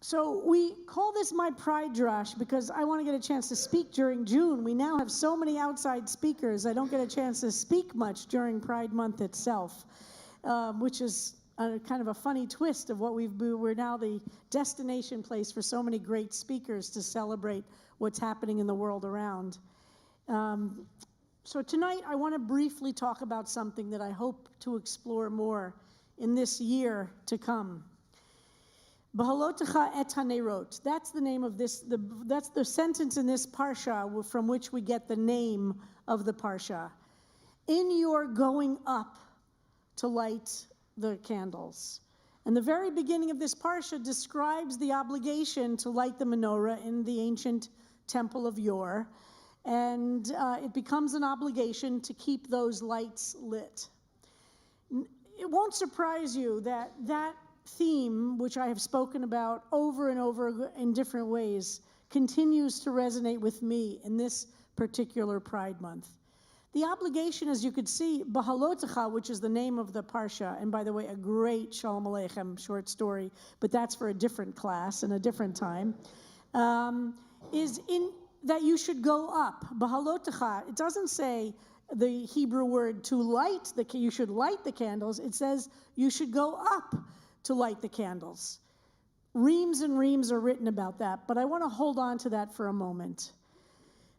So we call this my Pride Drash because I want to get a chance to speak during June. We now have so many outside speakers. I don't get a chance to speak much during Pride Month itself, which is kind of a funny twist of what we're now the destination place for so many great speakers to celebrate what's happening in the world around. So tonight I want to briefly talk about something that I hope to explore more in this year to come. Beha'alotecha et hanerot. That's the name of this. That's the sentence in this parsha from which we get the name of the parsha. In your going up to light the candles. And the very beginning of this parsha describes the obligation to light the menorah in the ancient temple of Yor. And it becomes an obligation to keep those lights lit. It won't surprise you that that theme, which I have spoken about over and over in different ways, continues to resonate with me in this particular Pride Month. The obligation, as you could see, Beha'alotecha, which is the name of the parsha, and by the way, a great Shalom Aleichem short story, but that's for a different class and a different time, is in that you should go up. Beha'alotecha, it doesn't say the Hebrew word to light, you should light the candles. It says you should go up to light the candles. Reams and reams are written about that, but I want to hold on to that for a moment.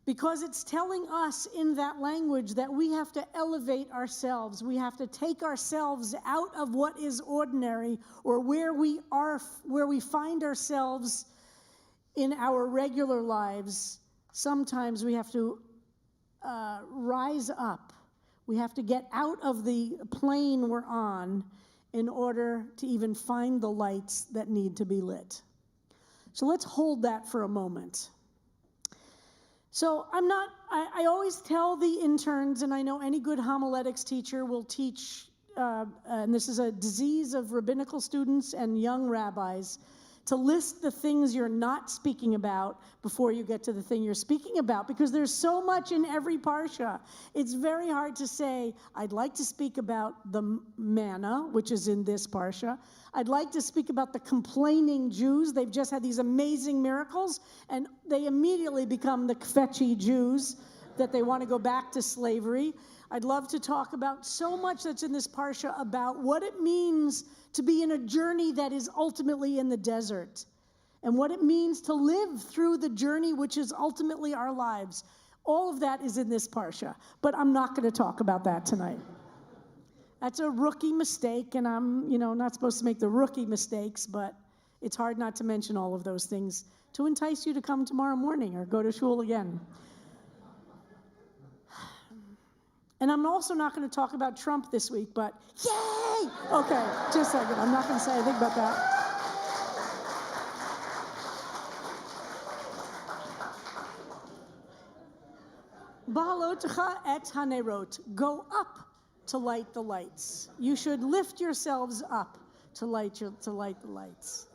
Because it's telling us in that language that we have to elevate ourselves. We have to take ourselves out of what is ordinary or where we find ourselves in our regular lives. Sometimes we have to rise up. We have to get out of the plane we're on in order to even find the lights that need to be lit. So let's hold that for a moment. So I always tell the interns, and I know any good homiletics teacher will teach, and this is a disease of rabbinical students and young rabbis, to list the things you're not speaking about before you get to the thing you're speaking about, because there's so much in every parsha. It's very hard to say, I'd like to speak about the manna, which is in this parsha. I'd like to speak about the complaining Jews. They've just had these amazing miracles, and they immediately become the kvetchy Jews, that they want to go back to slavery. I'd love to talk about so much that's in this parsha about what it means to be in a journey that is ultimately in the desert, and what it means to live through the journey which is ultimately our lives. All of that is in this parsha, but I'm not going to talk about that tonight. That's a rookie mistake, and I'm, not supposed to make the rookie mistakes, but it's hard not to mention all of those things to entice you to come tomorrow morning or go to shul again. And I'm also not going to talk about Trump this week, but yay! Okay, just a second. I'm not going to say anything about that. Beha'alotecha et hanerot. Go up to light the lights. You should lift yourselves up to light the lights.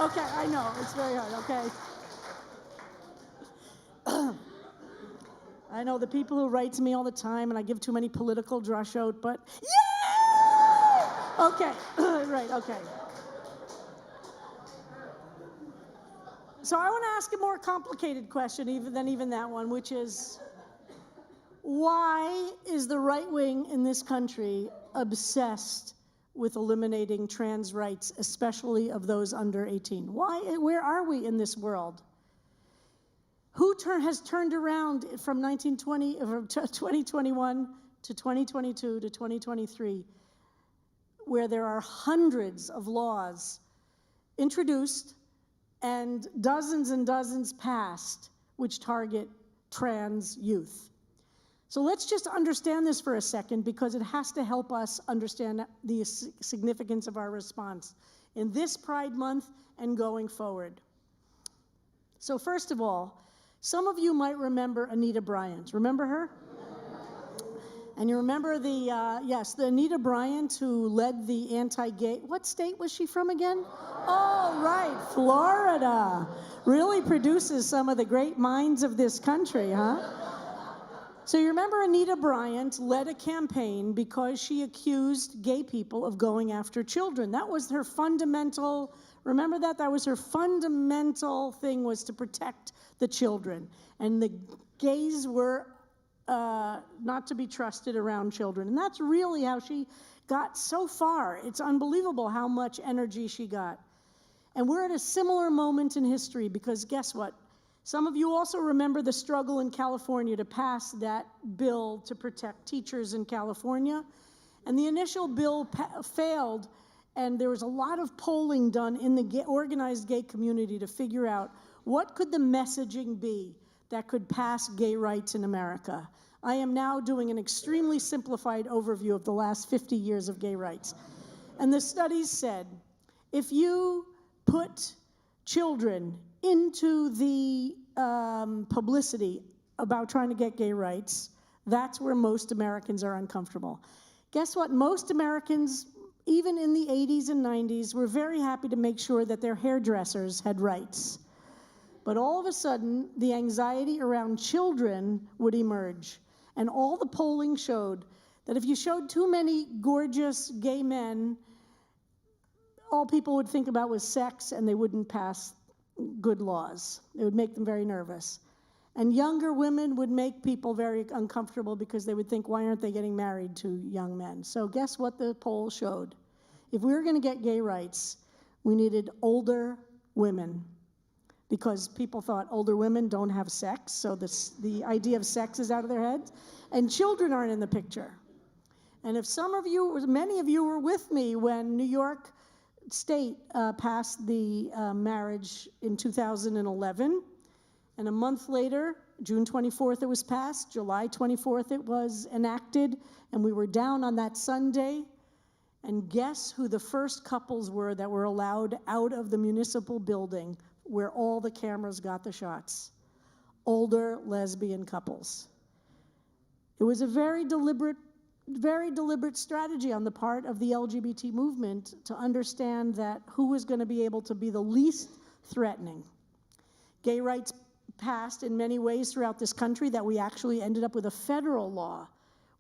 Okay, I know, it's very hard, okay. I know the people who write to me all the time, and I give too many political drashot, but yay! Okay, right, okay. So I want to ask a more complicated question than even that one, which is, why is the right wing in this country obsessed with eliminating trans rights, especially of those under 18? Where are we in this world? Who has turned around from 2021 to 2022 to 2023, where there are hundreds of laws introduced and dozens passed which target trans youth? So let's just understand this for a second, because it has to help us understand the significance of our response in this Pride Month and going forward. So first of all, some of you might remember Anita Bryant. Remember her? And you remember the Anita Bryant who led the anti-gay, what state was she from again? Oh, right, Florida. Really produces some of the great minds of this country, huh? So you remember Anita Bryant led a campaign because she accused gay people of going after children. That was her fundamental, remember that? That was her fundamental thing, was to protect the children. And the gays were not to be trusted around children. And that's really how she got so far. It's unbelievable how much energy she got. And we're at a similar moment in history because guess what? Some of you also remember the struggle in California to pass that bill to protect teachers in California. And the initial bill failed, and there was a lot of polling done in the organized gay community to figure out what could the messaging be that could pass gay rights in America. I am now doing an extremely simplified overview of the last 50 years of gay rights. And the studies said, if you put children into the publicity about trying to get gay rights, that's where most Americans are uncomfortable. Guess what? Most Americans, even in the 80s and 90s, were very happy to make sure that their hairdressers had rights. But all of a sudden, the anxiety around children would emerge. And all the polling showed that if you showed too many gorgeous gay men, all people would think about was sex, and they wouldn't pass good laws. It would make them very nervous. And younger women would make people very uncomfortable because they would think, why aren't they getting married to young men? So guess what the poll showed? If we were going to get gay rights, we needed older women, because people thought older women don't have sex, so the idea of sex is out of their heads, and children aren't in the picture. And if some of you, many of you were with me when New York State passed the marriage in 2011, and a month later, June 24th, it was passed. July 24th, it was enacted, and we were down on that Sunday. And guess who the first couples were that were allowed out of the municipal building where all the cameras got the shots? Older lesbian couples. It was a very deliberate strategy on the part of the LGBT movement to understand that who was going to be able to be the least threatening. Gay rights passed in many ways throughout this country that we actually ended up with a federal law,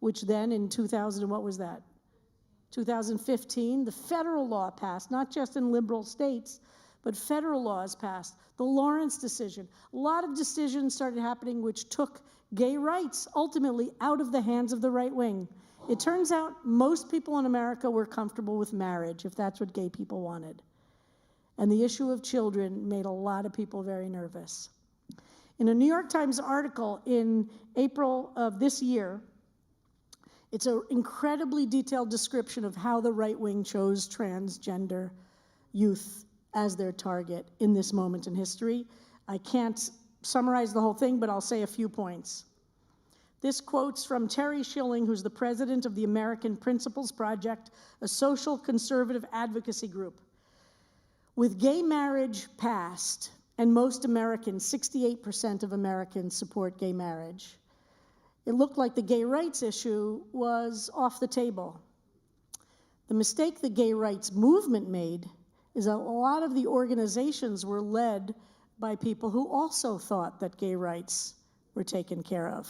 which then in 2015, the federal law passed, not just in liberal states, but federal laws passed. The Lawrence decision. A lot of decisions started happening which took gay rights ultimately out of the hands of the right wing. It turns out most people in America were comfortable with marriage, if that's what gay people wanted. And the issue of children made a lot of people very nervous. In a New York Times article in April of this year, it's an incredibly detailed description of how the right wing chose transgender youth as their target in this moment in history. I can't summarize the whole thing, but I'll say a few points. This quote's from Terry Schilling, who's the president of the American Principles Project, a social conservative advocacy group. With gay marriage passed, and most Americans, 68% of Americans support gay marriage, it looked like the gay rights issue was off the table. The mistake the gay rights movement made is that a lot of the organizations were led by people who also thought that gay rights were taken care of.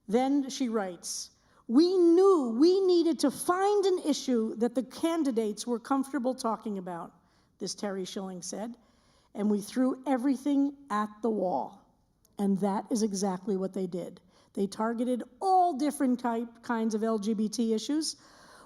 Then she writes, we knew we needed to find an issue that the candidates were comfortable talking about, this Terry Schilling said, and we threw everything at the wall. And that is exactly what they did. They targeted all different kinds of LGBT issues.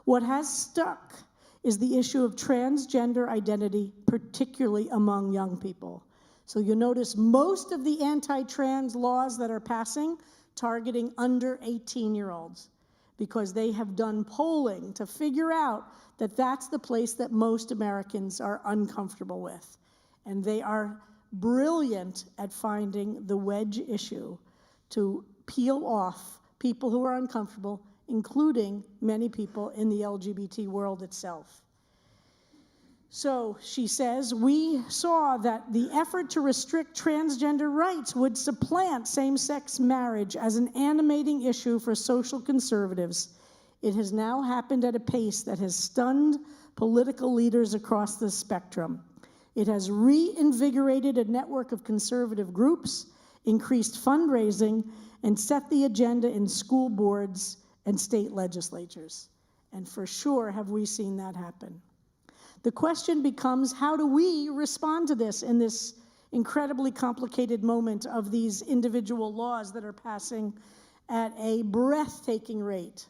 What has stuck is the issue of transgender identity, particularly among young people. So you'll notice most of the anti-trans laws that are passing targeting under 18-year-olds, because they have done polling to figure out that that's the place that most Americans are uncomfortable with. And they are brilliant at finding the wedge issue to peel off people who are uncomfortable, including many people in the LGBT world itself. So she says, we saw that the effort to restrict transgender rights would supplant same-sex marriage as an animating issue for social conservatives. It has now happened at a pace that has stunned political leaders across the spectrum. It has reinvigorated a network of conservative groups, increased fundraising, and set the agenda in school boards and state legislatures. And for sure have we seen that happen. The question becomes, how do we respond to this in this incredibly complicated moment of these individual laws that are passing at a breathtaking rate?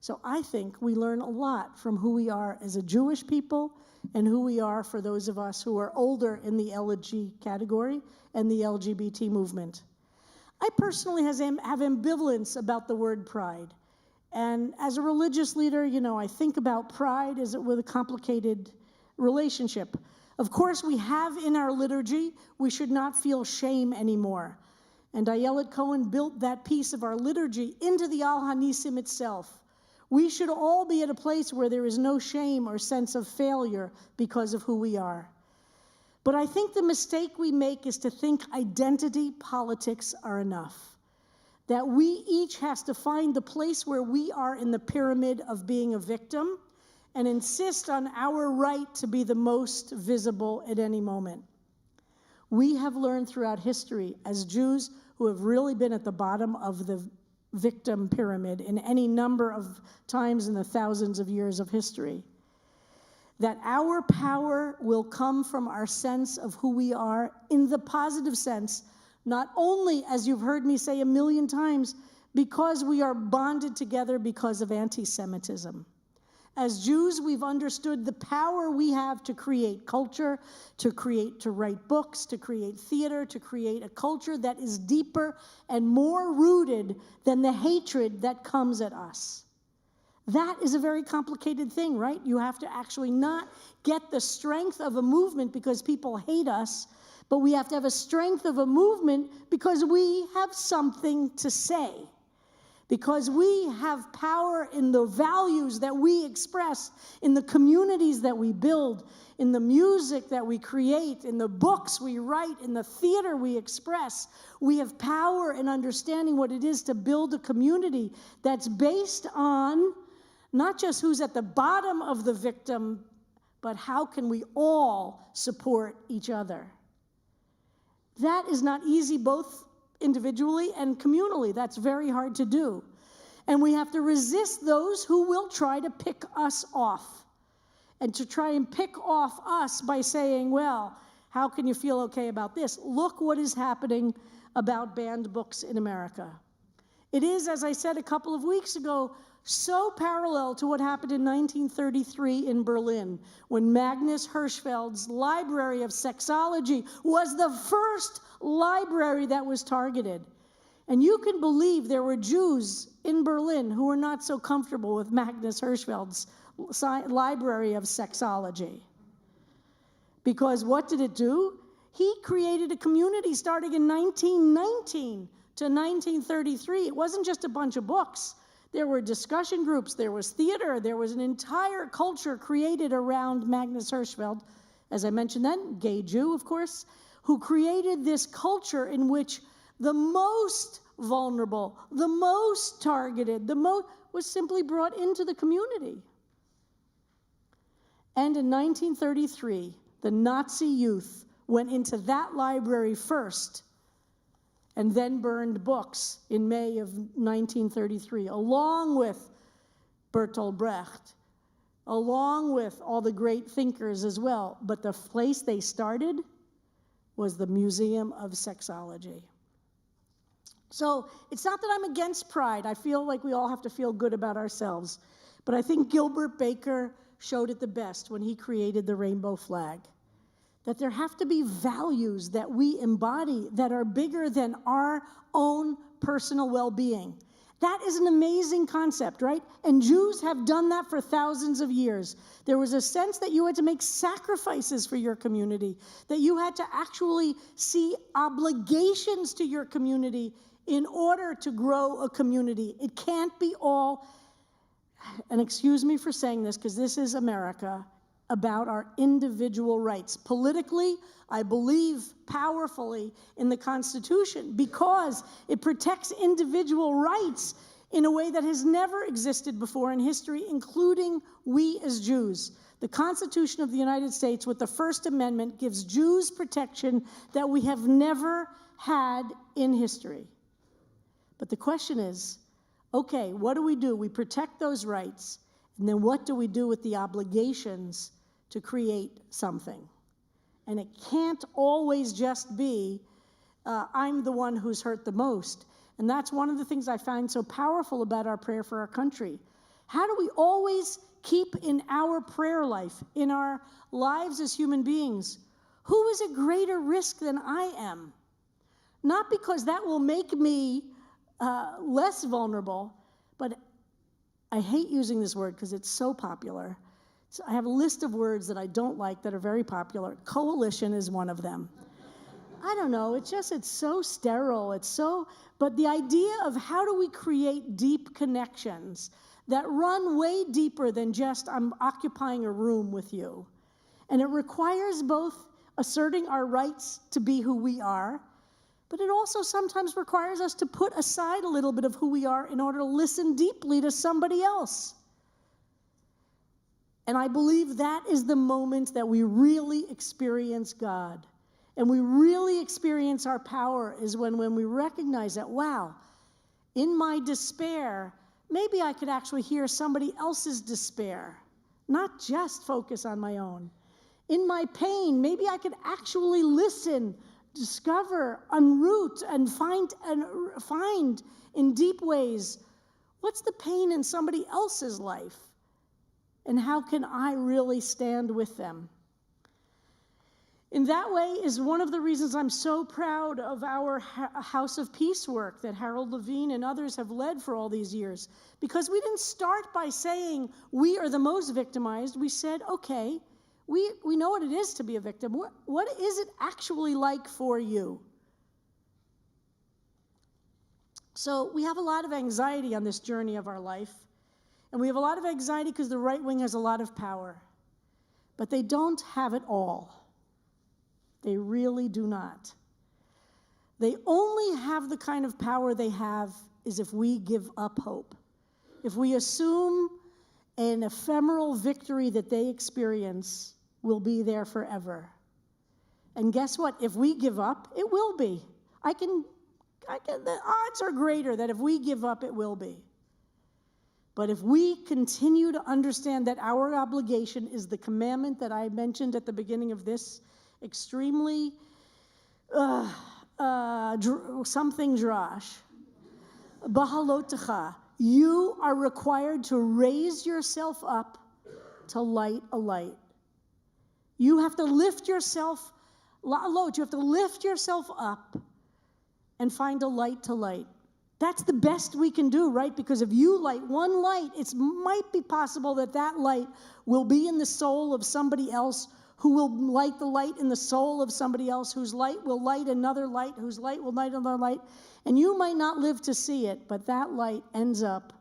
So I think we learn a lot from who we are as a Jewish people and who we are for those of us who are older in the LG category and the LGBT movement. I personally have ambivalence about the word pride. And as a religious leader, I think about pride as with a complicated relationship. Of course, we have in our liturgy, we should not feel shame anymore. And Ayelet Cohen built that piece of our liturgy into the Al Hanisim itself. We should all be at a place where there is no shame or sense of failure because of who we are. But I think the mistake we make is to think identity politics are enough. That we each has to find the place where we are in the pyramid of being a victim and insist on our right to be the most visible at any moment. We have learned throughout history, as Jews who have really been at the bottom of the victim pyramid in any number of times in the thousands of years of history, that our power will come from our sense of who we are in the positive sense, not only, as you've heard me say a million times, because we are bonded together because of anti-Semitism. As Jews, we've understood the power we have to create culture, to write books, to create theater, to create a culture that is deeper and more rooted than the hatred that comes at us. That is a very complicated thing, right? You have to actually not get the strength of a movement because people hate us, but we have to have a strength of a movement because we have something to say. Because we have power in the values that we express, in the communities that we build, in the music that we create, in the books we write, in the theater we express. We have power in understanding what it is to build a community that's based on not just who's at the bottom of the victim, but how can we all support each other. That is not easy, both individually and communally. That's very hard to do. And we have to resist those who will try to pick us off. And to try and pick off us by saying, well, how can you feel okay about this? Look what is happening about banned books in America. It is, as I said a couple of weeks ago, so parallel to what happened in 1933 in Berlin, when Magnus Hirschfeld's Library of Sexology was the first library that was targeted. And you can believe there were Jews in Berlin who were not so comfortable with Magnus Hirschfeld's Library of Sexology. Because what did it do? He created a community starting in 1919 to 1933. It wasn't just a bunch of books. There were discussion groups, there was theater, there was an entire culture created around Magnus Hirschfeld, as I mentioned then, gay Jew, of course, who created this culture in which the most vulnerable, the most targeted, was simply brought into the community. And in 1933, the Nazi youth went into that library first and then burned books in May of 1933, along with Bertolt Brecht, along with all the great thinkers as well. But the place they started was the Museum of Sexology. So it's not that I'm against pride. I feel like we all have to feel good about ourselves. But I think Gilbert Baker showed it the best when he created the rainbow flag. That there have to be values that we embody that are bigger than our own personal well-being. That is an amazing concept, right? And Jews have done that for thousands of years. There was a sense that you had to make sacrifices for your community, that you had to actually see obligations to your community in order to grow a community. It can't be all, and excuse me for saying this because this is America, about our individual rights. Politically, I believe powerfully in the Constitution because it protects individual rights in a way that has never existed before in history, including we as Jews. The Constitution of the United States, with the First Amendment, gives Jews protection that we have never had in history. But the question is, okay, what do? We protect those rights, and then what do we do with the obligations to create something? And it can't always just be, I'm the one who's hurt the most. And that's one of the things I find so powerful about our prayer for our country. How do we always keep in our prayer life, in our lives as human beings, who is a greater risk than I am? Not because that will make me less vulnerable, but I hate using this word because it's so popular. So I have a list of words that I don't like that are very popular. Coalition is one of them. I don't know, it's so sterile, but the idea of how do we create deep connections that run way deeper than just I'm occupying a room with you. And it requires both asserting our rights to be who we are, but it also sometimes requires us to put aside a little bit of who we are in order to listen deeply to somebody else. And I believe that is the moment that we really experience God. And we really experience our power is when we recognize that, wow, in my despair, maybe I could actually hear somebody else's despair, not just focus on my own. In my pain, maybe I could actually listen, discover, unroot, and find in deep ways, what's the pain in somebody else's life? And how can I really stand with them? In that way is one of the reasons I'm so proud of our House of Peace work that Harold Levine and others have led for all these years. Because we didn't start by saying we are the most victimized. We said, okay, we know what it is to be a victim. What is it actually like for you? So we have a lot of anxiety on this journey of our life. And we have a lot of anxiety because the right wing has a lot of power. But they don't have it all. They really do not. They only have the kind of power they have is if we give up hope. If we assume an ephemeral victory that they experience will be there forever. And guess what? If we give up, it will be. The odds are greater that if we give up, it will be. But if we continue to understand that our obligation is the commandment that I mentioned at the beginning of this extremely something Drash, Beha'alotecha, you are required to raise yourself up to light a light. You have to lift yourself, you have to lift yourself up and find a light to light. That's the best we can do, right? Because if you light one light, it might be possible that that light will be in the soul of somebody else who will light the light in the soul of somebody else, whose light will light another light, whose light will light another light. And you might not live to see it, but that light ends up,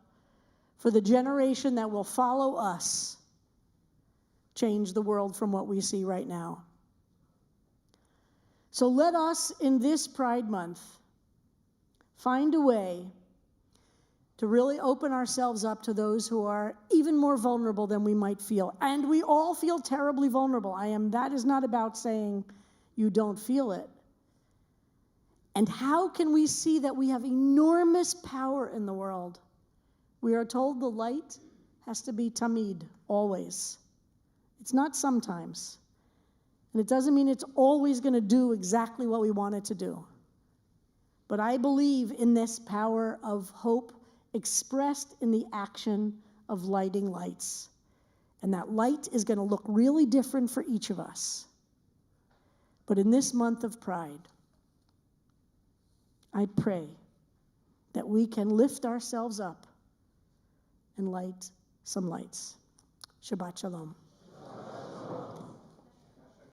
for the generation that will follow us, change the world from what we see right now. So let us, in this Pride Month, find a way to really open ourselves up to those who are even more vulnerable than we might feel. And we all feel terribly vulnerable. That is not about saying you don't feel it. And how can we see that we have enormous power in the world? We are told the light has to be tamid, always. It's not sometimes. And it doesn't mean it's always going to do exactly what we want it to do. But I believe in this power of hope expressed in the action of lighting lights. And that light is going to look really different for each of us. But in this month of Pride, I pray that we can lift ourselves up and light some lights. Shabbat Shalom.